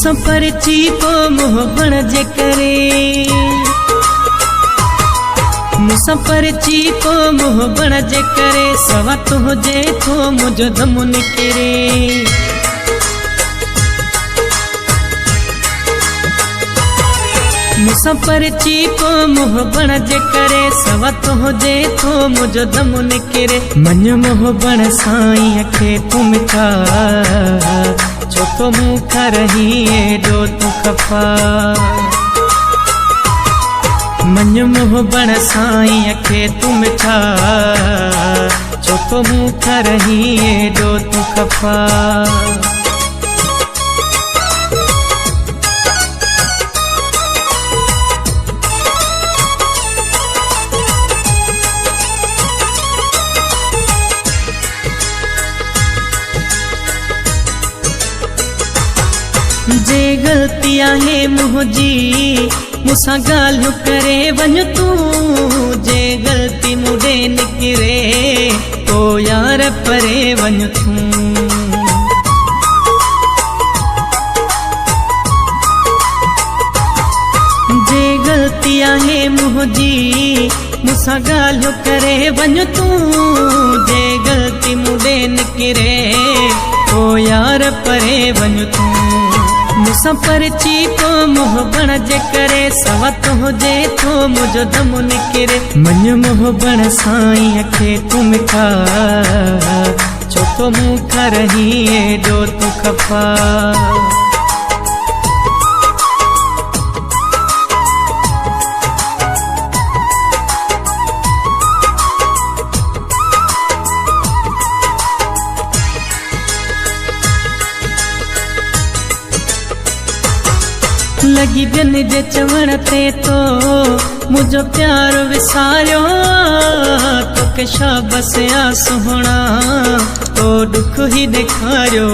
मुसाफिर चीपो मोह बण जे करे, मुसाफिर चीपो मोह बण जे करे, सवा तो जे थो मुझो दम निकरे। मुसाफिर चीपो मोह बण जे करे, सवा तो जे थो मुझो दम निकरे। मन मोह बण साईं खे तू मिठा, छो तो मूंखा रही एडो तू खफा। मन मोह बण साईं खे तू मिठा, छो तो मूंखा रही एडो तू खफा। जे गलती आहे मुझी मुसा गाल करे वञ तू, जे गलती मुझे निकरे तो यार परे वञ तू। जे गलती आहे मुझी मुसा गाल करे वञ तू, जे गलती मुझे निकरे तो यार परे वञ तू। मुसाफिर चीपो मोह बण जे करे, सवा तो जे थो मुझो दम निकरे। मन मोह बण साईं खे तू मिठा, छो तो मूंखा रही एडो तू खफा। लगी बिन जे चवण ते तो मुझो प्यार विसारियो, तो के शाबस आ सुहणा तो दुख ही दिखारियो।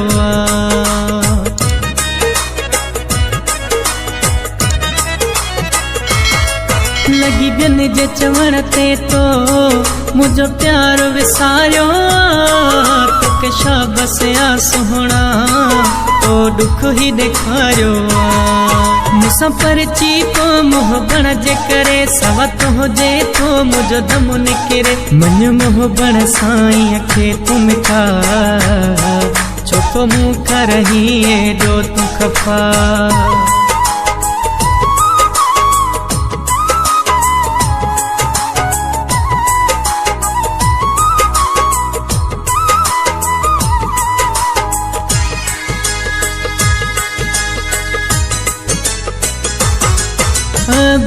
लगी बिन जे चवण ते तो मुझो प्यार विसारियो, तो के शाबस आ सुहणा तो दुख ही दिखारियो। मुसाफिर चीपो मोह बण जे करे, सवा तो जे थो मुझो दम निकरे। मन मोह बण साईं खे तू मिठा, छो तो मूंखा रही एडो तू खफा।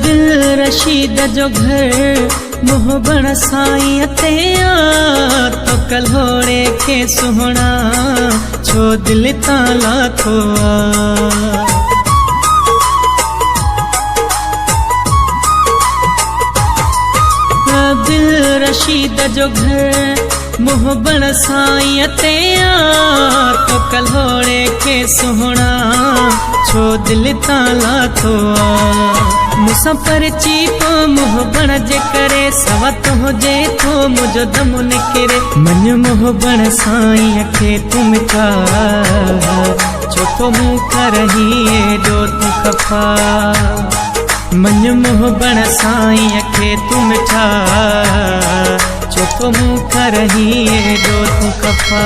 दिल रशीद जो घर मोह बण साईं ते आ, तो कल्होड़े के सुहणा छो दिल ताला थो आ। दिल रशीद जो घर मोह बण साईं ते आ, तो कल्होड़े के सुहणा छो दिल ताला थो आ। मुसाफिर चीपो मोह बण जे करे, सवा तो जे थो मुझो दम निकरे। मन मोह बण साईं खे तू मिठा, छो तो मूंखा रही एडो तू खफा। मन मोह बण साईं खे तू मिठा, छो तो मूंखा रही एडो तू खफा।